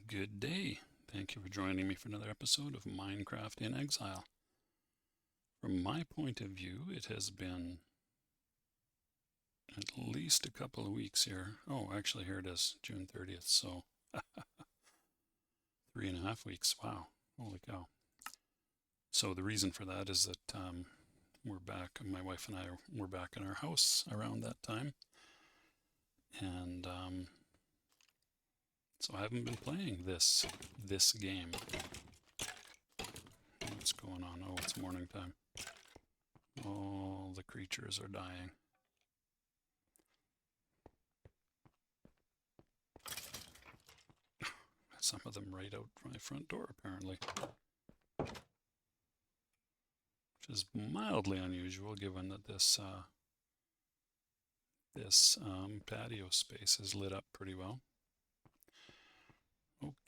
Good day. Thank you for joining me for another episode of Minecraft in Exile. From my point of view, it has been at least a couple of weeks here. Oh, actually, here it is, June 30th, so 3.5 weeks. Wow, holy cow. So the reason for that is that we're back, my wife and I were back in our house around that time. And so I haven't been playing this game. What's going on? Oh, it's morning time. All the creatures are dying. Some of them right out my front door, apparently. Which is mildly unusual, given that this patio space is lit up pretty well.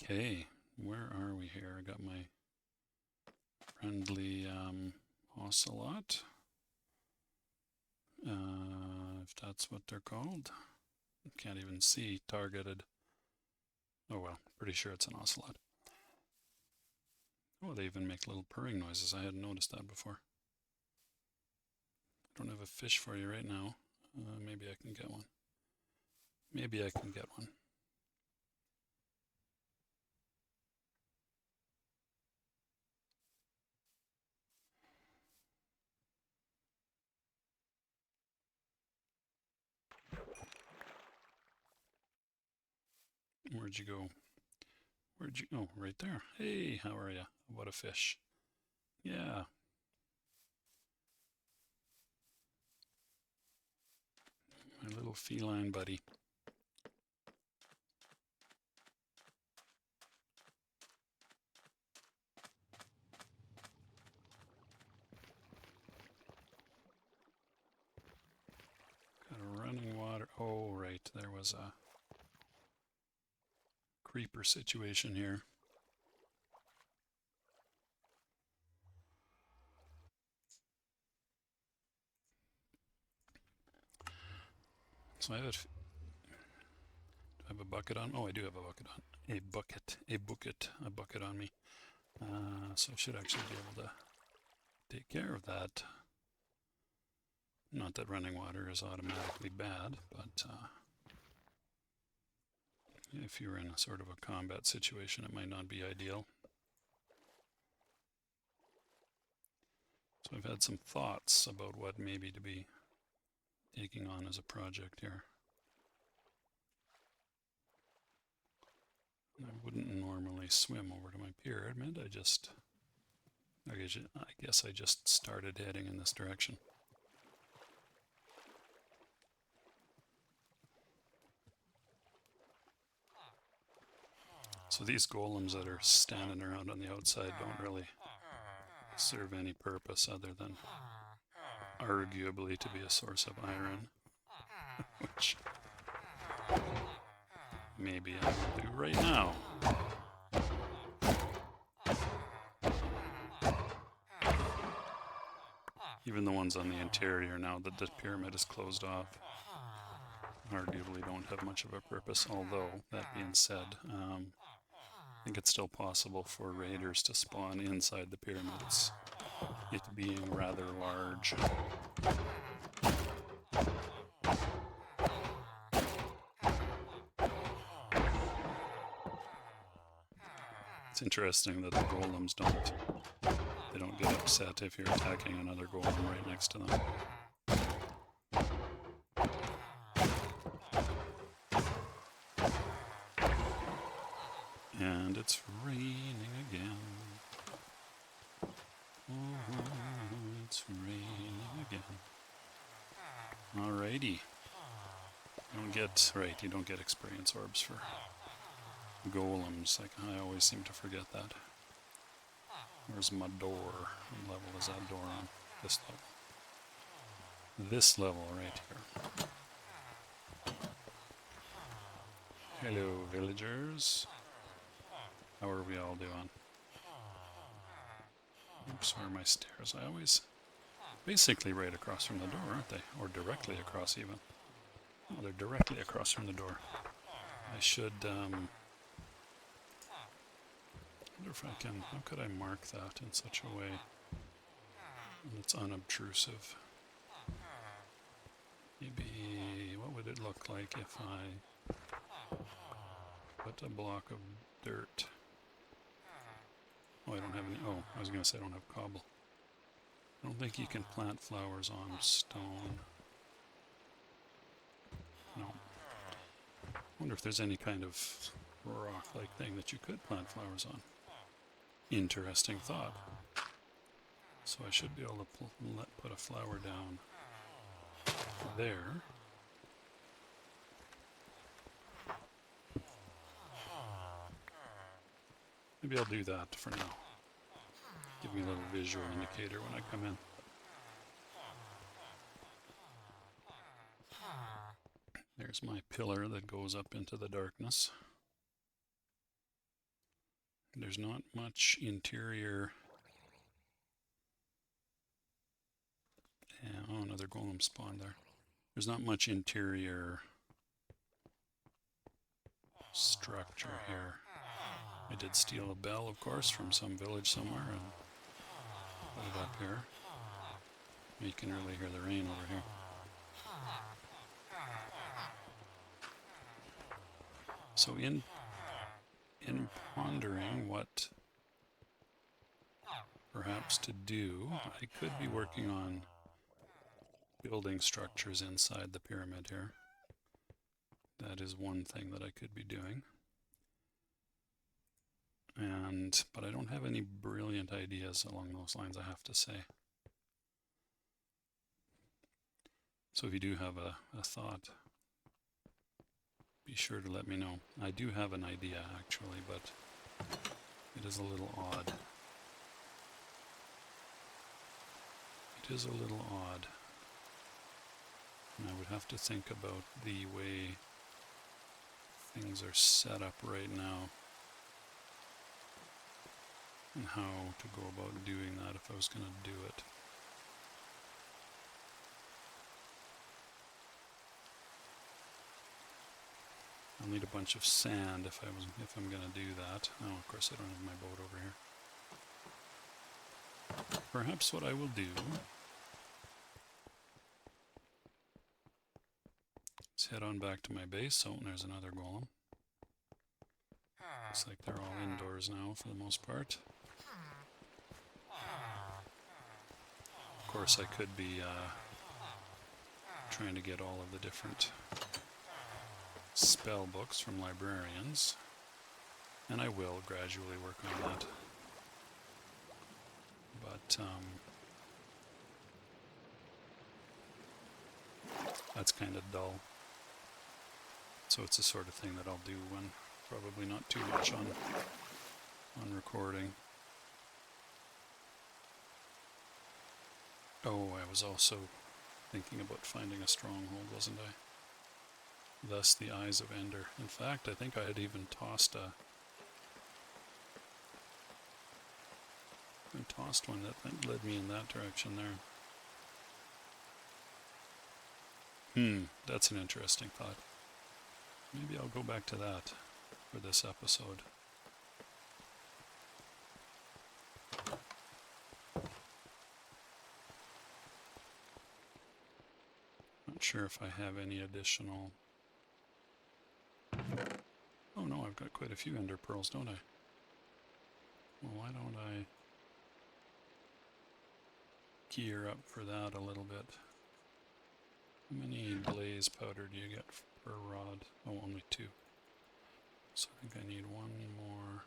Okay, where are we here? I got my friendly ocelot. If that's what they're called. Can't even see targeted. Oh well, pretty sure it's an ocelot. Oh, they even make little purring noises. I hadn't noticed that before. I don't have a fish for you right now. Maybe I can get one. Maybe I can get one. Where'd you go? Where'd you go? Oh, right there. Hey, how are you? What a fish. Yeah. My little feline buddy. Got a running water. Oh, right. There was a creeper situation here. So I have a bucket on. Oh, I do have a bucket on. A bucket on me. So I should actually be able to take care of that. Not that running water is automatically bad, but if you're in a sort of a combat situation, it might not be ideal. So I've had some thoughts about what maybe to be taking on as a project here. I wouldn't normally swim over to my pyramid. I guess I just started heading in this direction. So these golems that are standing around on the outside don't really serve any purpose other than arguably to be a source of iron, which maybe I will do right now. Even the ones on the interior, now that the pyramid is closed off, arguably don't have much of a purpose, although, that being said, I think it's still possible for raiders to spawn inside the pyramids, it being rather large. It's interesting that the golems don't get upset if you're attacking another golem right next to them. And it's raining again. Oh, it's raining again. Alrighty. You don't get experience orbs for golems. Like, I always seem to forget that. Where's my door? What level is that door on? This level. This level right here. Hello, villagers. How are we all doing? Oops, where are my stairs? I always... Basically right across from the door, aren't they? Or directly across, even. Oh, they're directly across from the door. I should wonder if I can, how could I mark that in such a way that it's unobtrusive? Maybe, what would it look like if I put a block of dirt? Oh, I don't have any, oh, I was going to say I don't have cobble. I don't think you can plant flowers on stone. No. I wonder if there's any kind of rock-like thing that you could plant flowers on. Interesting thought. So I should be able to put a flower down there. Maybe I'll do that for now. Give me a little visual indicator when I come in. There's my pillar that goes up into the darkness. There's not much interior. Oh, another golem spawned there. There's not much interior structure here. I did steal a bell, of course, from some village somewhere and put it up here. You can really hear the rain over here. So in pondering what perhaps to do, I could be working on building structures inside the pyramid here. That is one thing that I could be doing. But I don't have any brilliant ideas along those lines, I have to say. So if you do have a thought, be sure to let me know. I do have an idea actually, but it is a little odd. It is a little odd. And I would have to think about the way things are set up right now and how to go about doing that if I was going to do it. I'll need a bunch of sand if I'm going to do that. Oh, of course I don't have my boat over here. Perhaps what I will do is head on back to my base. Oh, and there's another golem. Looks like they're all indoors now for the most part. Of course I could be trying to get all of the different spell books from librarians, and I will gradually work on that. But that's kind of dull. So it's the sort of thing that I'll do when probably not too much on recording. Oh, I was also thinking about finding a stronghold, wasn't I? Thus the Eyes of Endor. In fact, I think I had even tossed one that led me in that direction there. That's an interesting thought. Maybe I'll go back to that for this episode. Not sure if I have any additional... Oh no, I've got quite a few ender pearls, don't I? Well, why don't I gear up for that a little bit? How many blaze powder do you get per rod? Oh, only 2. So I think I need 1 more.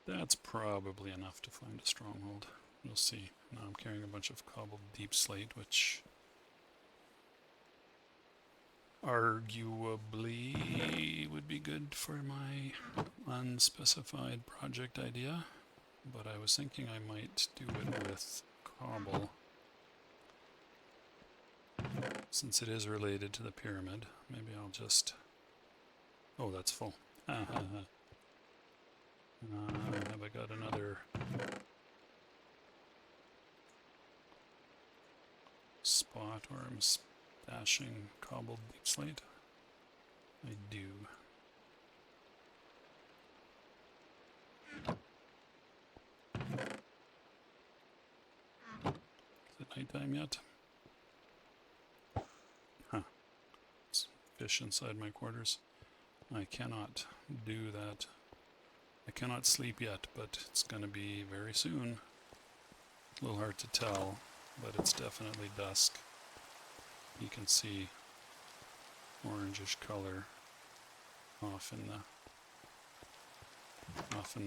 That's probably enough to find a stronghold. We'll see. Now I'm carrying a bunch of cobbled deep slate, which arguably would be good for my unspecified project idea, but I was thinking I might do it with cobble since it is related to the pyramid. Maybe I'll just... Oh, that's full. Have I got another spot where I'm stashing cobbled deep slate? I do. Is it nighttime yet? Huh. It's fish inside my quarters. I cannot do that. I cannot sleep yet, but it's going to be very soon. A little hard to tell, but it's definitely dusk. You can see orangish color off in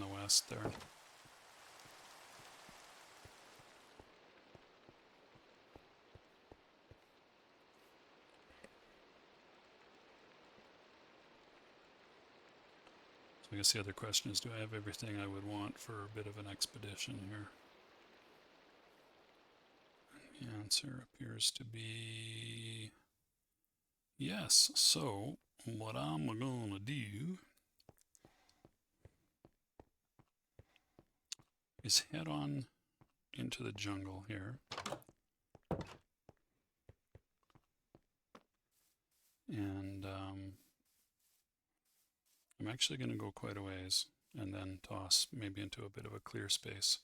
the west there. So I guess the other question is, do I have everything I would want for a bit of an expedition here? The answer appears to be yes. So what I'm gonna do is head on into the jungle here. And I'm actually going to go quite a ways and then toss maybe into a bit of a clear space,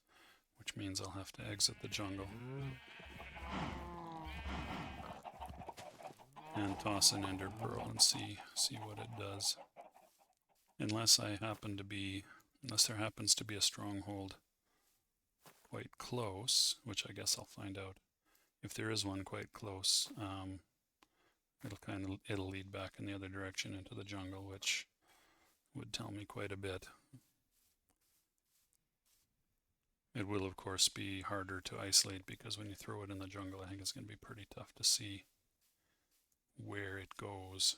which means I'll have to exit the jungle and toss an ender pearl and see what it does. Unless there happens to be a stronghold quite close, which I guess I'll find out. If there is one quite close, it'll lead back in the other direction into the jungle, which would tell me quite a bit. It will, of course, be harder to isolate because when you throw it in the jungle, I think it's going to be pretty tough to see where it goes.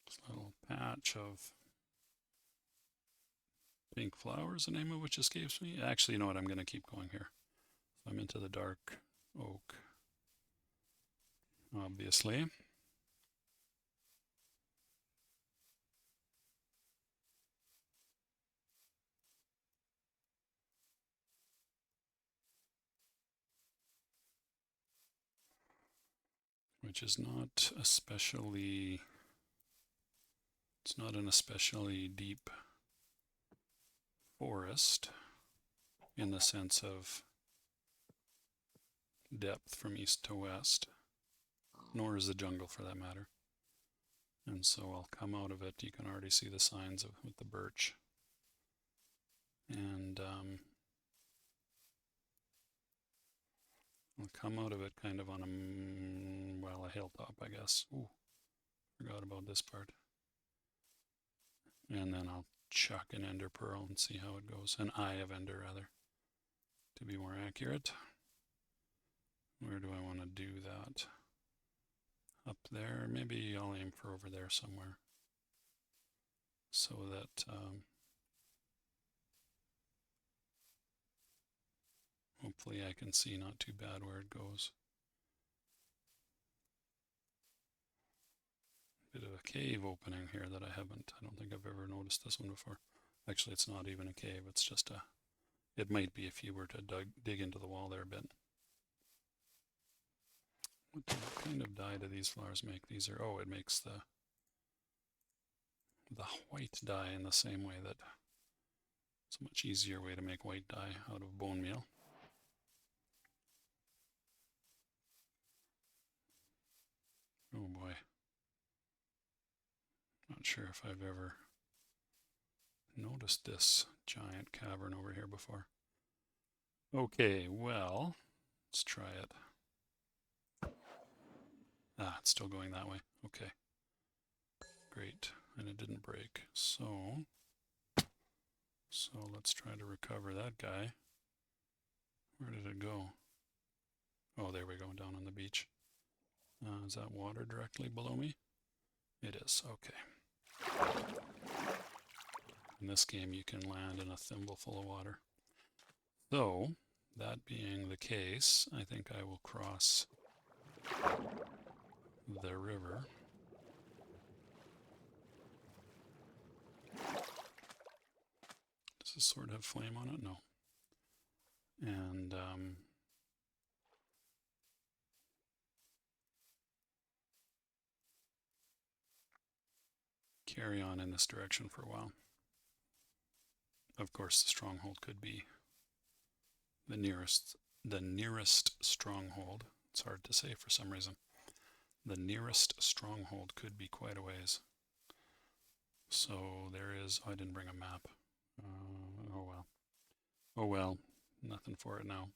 This little patch of pink flowers, the name of which escapes me. Actually, you know what? I'm going to keep going here. So I'm into the dark oak, obviously. Which is not especially, it's not an especially deep forest in the sense of depth from east to west, nor is the jungle for that matter. And so I'll come out of it. You can already see the signs with the birch. And I'll come out of it kind of on a hilltop, I guess. Ooh, forgot about this part. And then I'll chuck an ender pearl and see how it goes. An eye of ender, rather, to be more accurate. Where do I want to do that? Up there? Maybe I'll aim for over there somewhere. So that hopefully I can see not too bad where it goes. Bit of a cave opening here that I don't think I've ever noticed this one before. Actually, it's not even a cave, it's just it might be if you were to dig into the wall there a bit. What kind of dye do these flowers make? It makes the white dye in the same way that it's a much easier way to make white dye out of bone meal. Oh boy. Not sure if I've ever noticed this giant cavern over here before. Okay, well, let's try it. It's still going that way. Okay. Great. And it didn't break. So let's try to recover that guy. Where did it go? Oh, there we go, down on the beach. Is that water directly below me? It is. Okay. In this game, you can land in a thimble full of water. So, that being the case, I think I will cross the river. Does this sword have flame on it? No. And carry on in this direction for a while. Of course, the stronghold could be the nearest stronghold. It's hard to say for some reason. The nearest stronghold could be quite a ways. So there is. Oh, I didn't bring a map. Oh well. Oh well. Nothing for it now.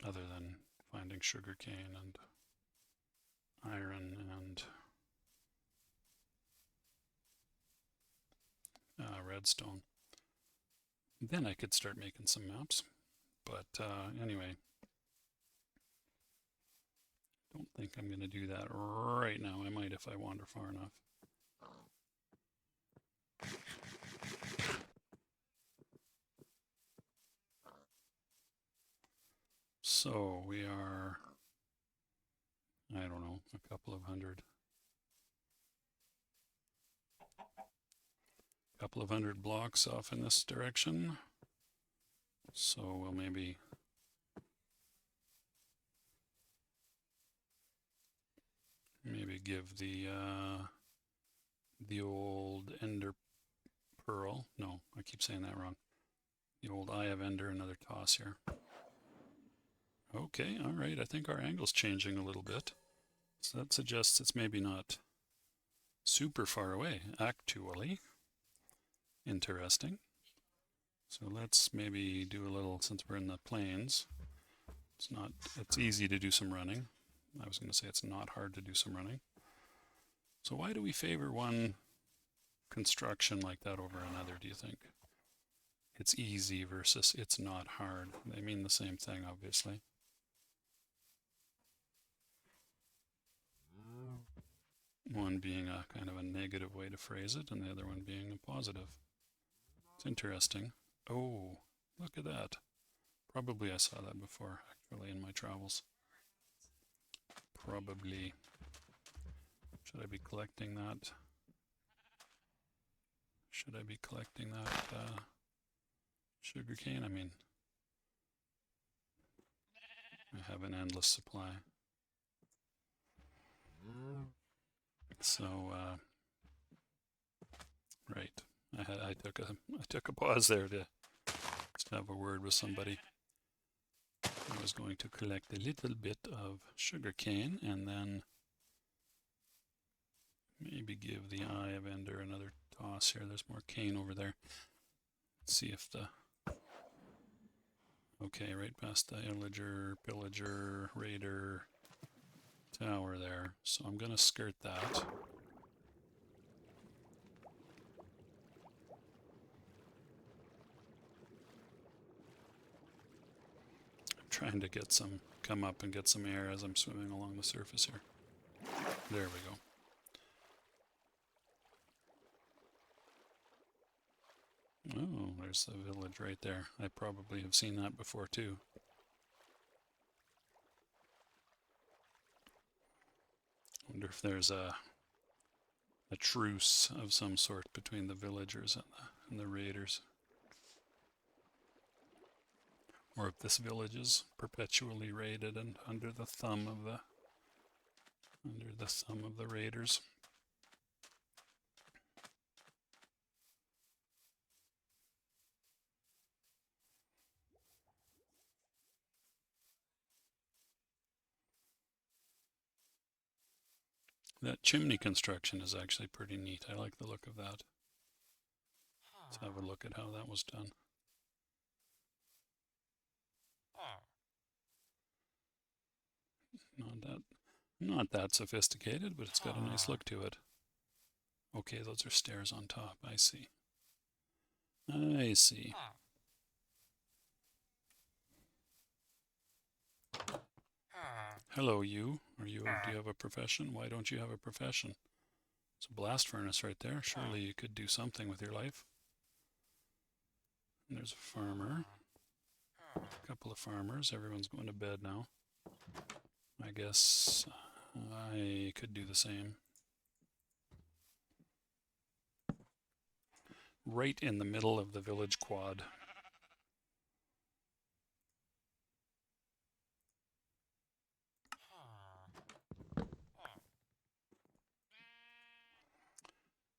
Other than finding sugarcane and iron and redstone. Then I could start making some maps. But anyway, don't think I'm going to do that right now. I might if I wander far enough. So we are, I don't know, a couple of hundred blocks off in this direction. So we'll maybe give the old ender pearl. No, I keep saying that wrong. The old eye of ender another toss here. Okay, all right. I think our angle's changing a little bit. So that suggests it's maybe not super far away, actually. Interesting. So let's maybe do a little, since we're in the plains, it's easy to do some running. I was going to say it's not hard to do some running. So why do we favor one construction like that over another, do you think? It's easy versus it's not hard. They mean the same thing, obviously. One being a kind of a negative way to phrase it, and the other one being a positive. It's interesting. Oh, look at that. Probably I saw that before, actually, in my travels. Probably. Should I be collecting that? Should I be collecting that sugarcane? I mean, I have an endless supply. So, right. I took a pause there to just have a word with somebody. I was going to collect a little bit of sugarcane and then maybe give the eye of ender another toss here. There's more cane over there. Let's see if the... Okay, right past the illager, pillager, raider tower there. So I'm going to skirt that. I'm trying to get some, come up and get some air as I'm swimming along the surface here. There we go. Oh, there's the village right there. I probably have seen that before too. Wonder if there's a truce of some sort between the villagers and the raiders. Or if this village is perpetually raided and under the thumb of the raiders. That chimney construction is actually pretty neat. I like the look of that. Let's have a look at how that was done. Not that sophisticated, but it's got a nice look to it. Okay, those are stairs on top. I see. I see. Hello, you. Do you have a profession? Why don't you have a profession? It's a blast furnace right there. Surely you could do something with your life. And there's a farmer. A couple of farmers. Everyone's going to bed now. I guess I could do the same. Right in the middle of the village quad.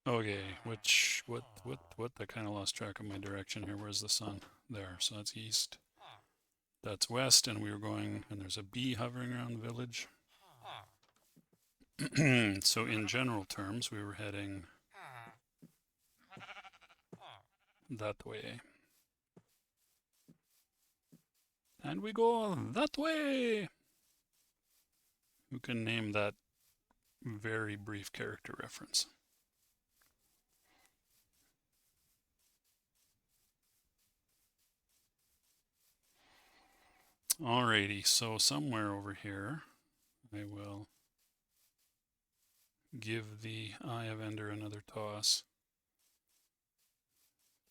Okay, what, I kind of lost track of my direction here. Where's the sun? There, so that's east. That's west, and we were going, and there's a bee hovering around the village. So in general terms, we were heading that way. And we go that way! Who can name that very brief character reference? Alrighty, so somewhere over here, I will give the Eye of Ender another toss.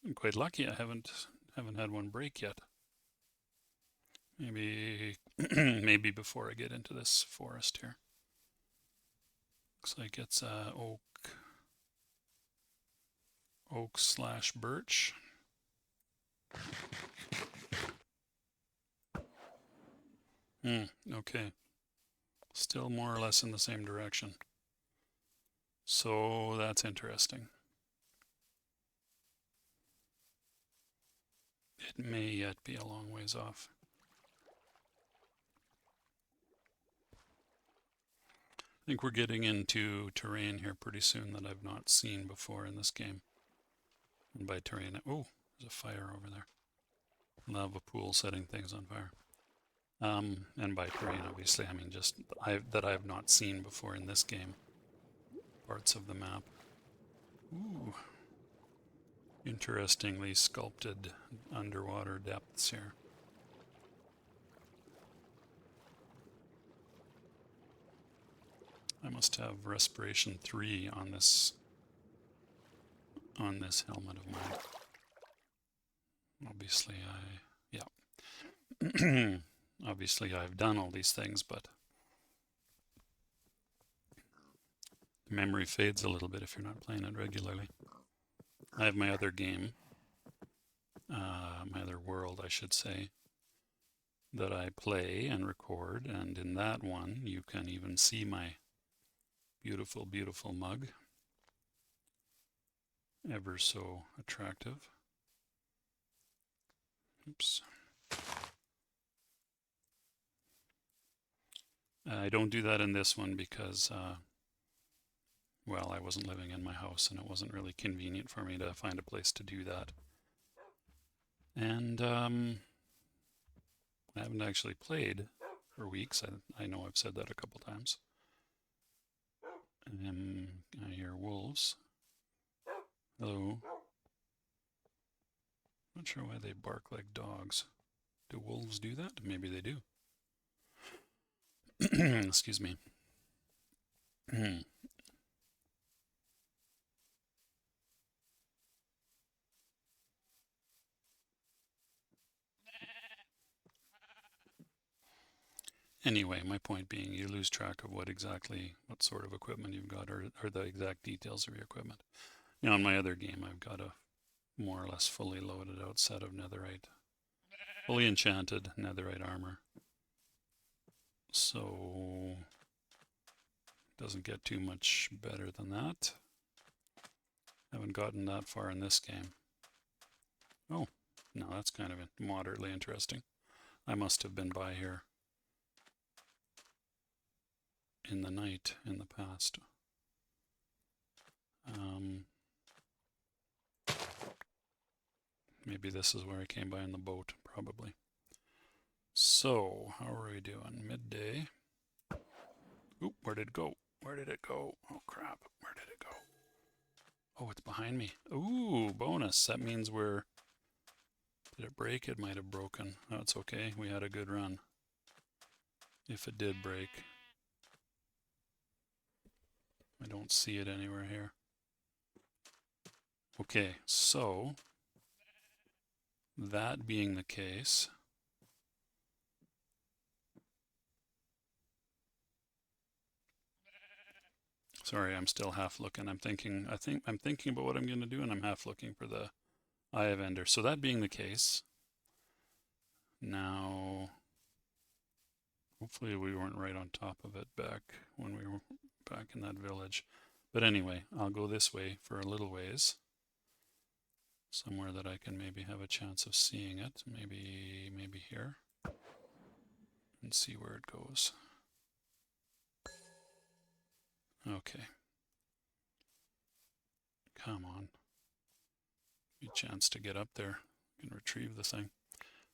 I'm quite lucky I haven't had one break yet. Maybe maybe before I get into this forest here. Looks like it's oak slash birch. Okay. Still more or less in the same direction. So that's interesting. It may yet be a long ways off. I think we're getting into terrain here pretty soon that I've not seen before in this game. And by terrain, oh, there's a fire over there. Lava pool setting things on fire. And by terrain, obviously, I mean just that I have not seen before in this game. Parts of the map. Ooh. Interestingly sculpted underwater depths here. I must have respiration 3 on this helmet of mine. Obviously obviously I've done all these things, but the memory fades a little bit if you're not playing it regularly. I have my other game, my other world, I should say, that I play and record, and in that one you can even see my beautiful, beautiful mug. Ever so attractive. Oops. I don't do that in this one because, well, I wasn't living in my house and it wasn't really convenient for me to find a place to do that. And I haven't actually played for weeks. I know I've said that a couple times. I hear wolves. Hello. Not sure why they bark like dogs. Do wolves do that? Maybe they do. Excuse me. Anyway, my point being, you lose track of what sort of equipment you've got, or the exact details of your equipment. Now, in my other game, I've got a more or less fully loaded out set of netherite, fully enchanted netherite armor. So, doesn't get too much better than that. Haven't gotten that far in this game. Oh, no, that's kind of moderately interesting. I must have been by here in the night in the past. Maybe this is where I came by in the boat, probably. So, how are we doing? Midday. Oop, where did it go? Where did it go? Oh crap, where did it go? Oh, it's behind me. Ooh, bonus. That means we're... Did it break? It might have broken. That's okay. We had a good run. If it did break. I don't see it anywhere here. Okay, so That being the case, sorry, I'm still half looking. I'm thinking about what I'm going to do, and I'm half looking for the Eye of Ender. So that being the case, now hopefully we weren't right on top of it back when we were back in that village. But anyway, I'll go this way for a little ways, somewhere that I can maybe have a chance of seeing it. Maybe here, and see where it goes. Okay. Come on. Give me a chance to get up there and retrieve the thing.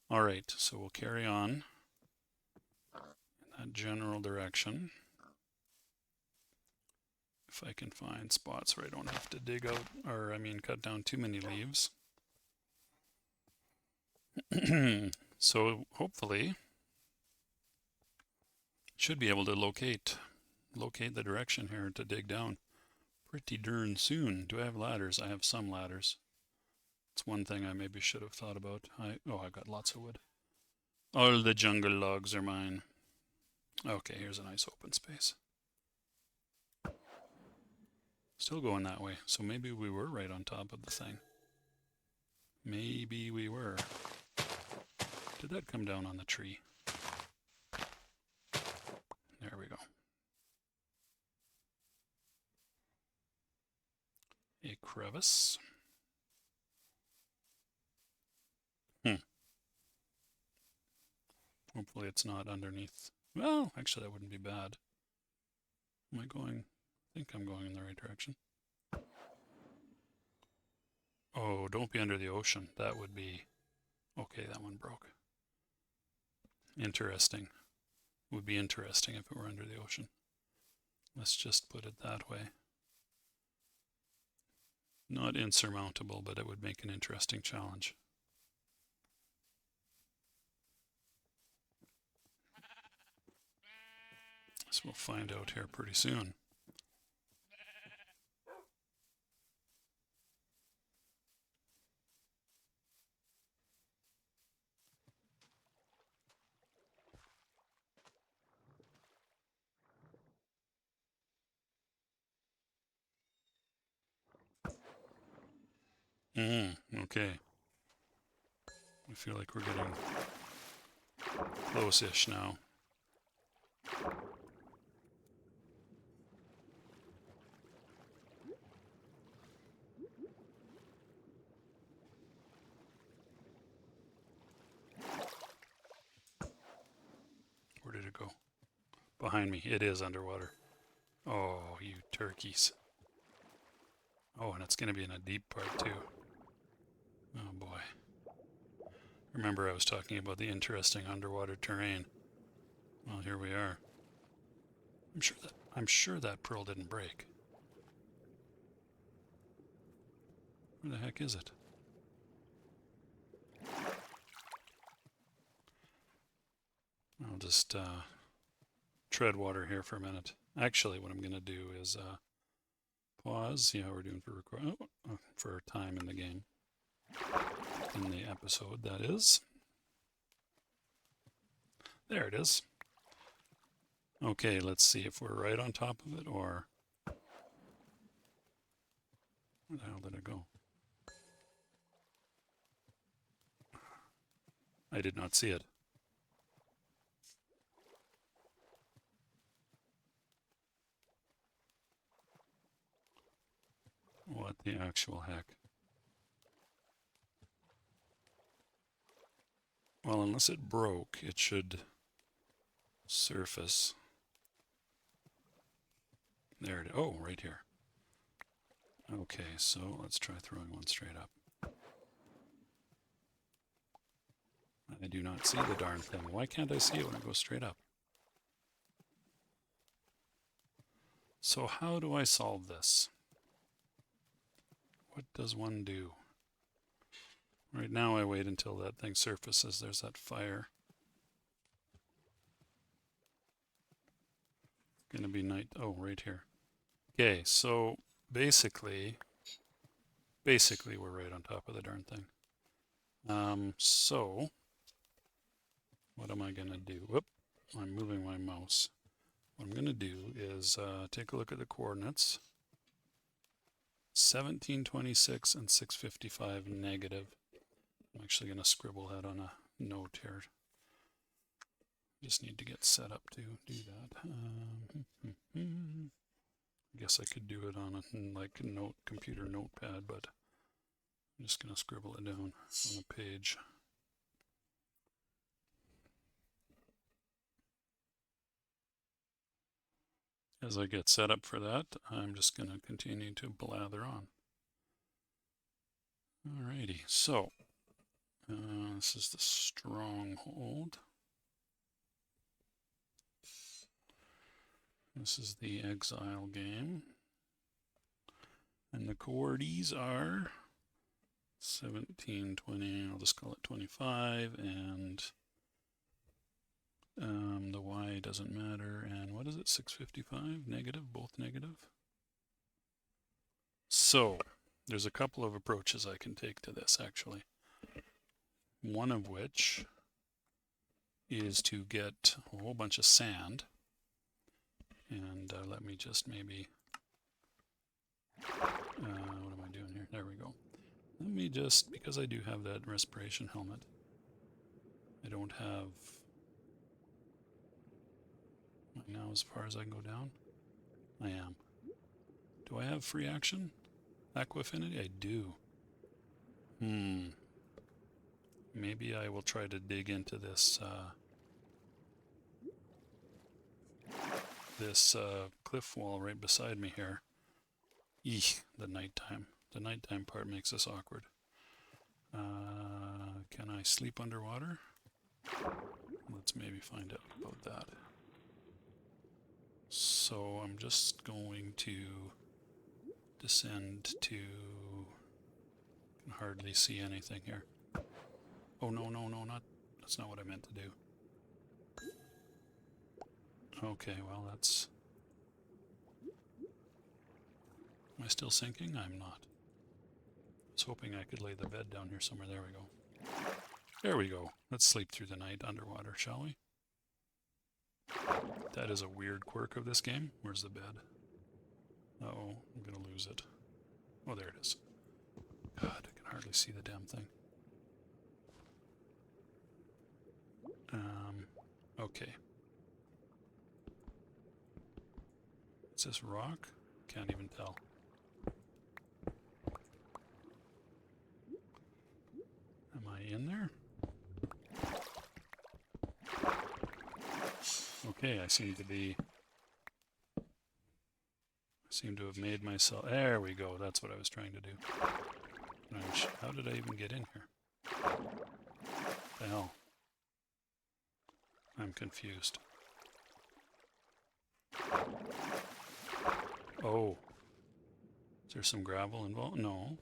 All right, so we'll carry on in that general direction. If I can find spots where I don't have to dig out, or I mean cut down too many leaves. So hopefully should be able to locate the direction here to dig down pretty darn soon. Do I have ladders? I have some ladders. It's one thing I maybe should have thought about. I got lots of wood. All the jungle logs are mine. Okay, here's a nice open space. Still going that way, so maybe we were right on top of the thing. Maybe we were. Did that come down on the tree? There we go. A crevice. Hopefully it's not underneath. Well, actually that wouldn't be bad. Am I going? I think I'm going in the right direction. Oh, don't be under the ocean. That would be... Okay, that one broke. Interesting. It would be interesting if it were under the ocean. Let's just put it that way. Not insurmountable, but it would make an interesting challenge. So we'll find out here pretty soon. Okay. I feel like we're getting close-ish now. Where did it go? Behind me. It is underwater. Oh, you turkeys. Oh, and it's going to be in a deep part too. Oh boy. Remember I was talking about the interesting underwater terrain. Well, here we are. I'm sure that pearl didn't break. Where the heck is it? I'll just tread water here for a minute. Actually, what I'm going to do is pause, see how we're doing for time in the game. In the episode, that is. There it is. Okay, let's see if we're right on top of it or... Where the hell did it go? I did not see it. What the actual heck? Well, unless it broke, it should surface. There it is. Oh, right here. Okay, so let's try throwing one straight up. I do not see the darn thing. Why can't I see it when it goes straight up? So how do I solve this? What does one do? Right now I wait until that thing surfaces. There's that fire. Gonna be night. Oh, right here. Okay, so basically we're right on top of the darn thing. So what am I going to do? Whoop, I'm moving my mouse. What I'm going to do is take a look at the coordinates. 1726 and 655 negative. I'm actually going to scribble that on a note here. Just need to get set up to do that. I guess I could do it on a computer notepad, but I'm just going to scribble it down on a page. As I get set up for that, I'm just going to continue to blather on. Alrighty, so this is the Stronghold. This is the Exile game. And the coords are 17, 20, I'll just call it 25, and the Y doesn't matter, and what is it, 655, negative, both negative? So, there's a couple of approaches I can take to this, actually. One of which is to get a whole bunch of sand, and let me just maybe, what am I doing here? There we go. Let me just, because I do have that respiration helmet, I don't have, now as far as I can go down, I am. Do I have free action? Aqua affinity? I do. Maybe I will try to dig into this cliff wall right beside me here. Eek, the nighttime. The nighttime part makes this awkward. Can I sleep underwater? Let's maybe find out about that. So I'm just going to descend to, can hardly see anything here. Oh no, that's not what I meant to do. Okay, well that's, am I still sinking? I'm not. I was hoping I could lay the bed down here somewhere. There we go. There we go. Let's sleep through the night underwater, shall we? That is a weird quirk of this game. Where's the bed? Uh-oh, I'm gonna lose it. Oh, there it is. God, I can hardly see the damn thing. Okay. Is this rock? Can't even tell. Am I in there? Okay, I seem to have made myself, there we go, that's what I was trying to do. How did I even get in here? The hell? I'm confused. Oh. Is there some gravel involved? No.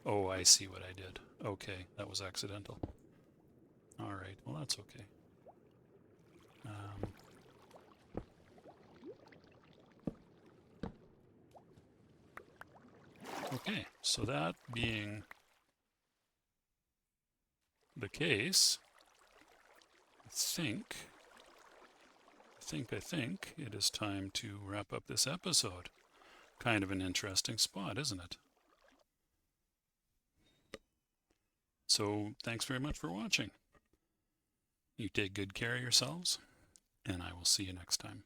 Oh, I see what I did. Okay, that was accidental. Alright, well that's okay. Okay, so that being the case, I think it is time to wrap up this episode. Kind of an interesting spot, isn't it? So thanks very much for watching. You take good care of yourselves, and I will see you next time.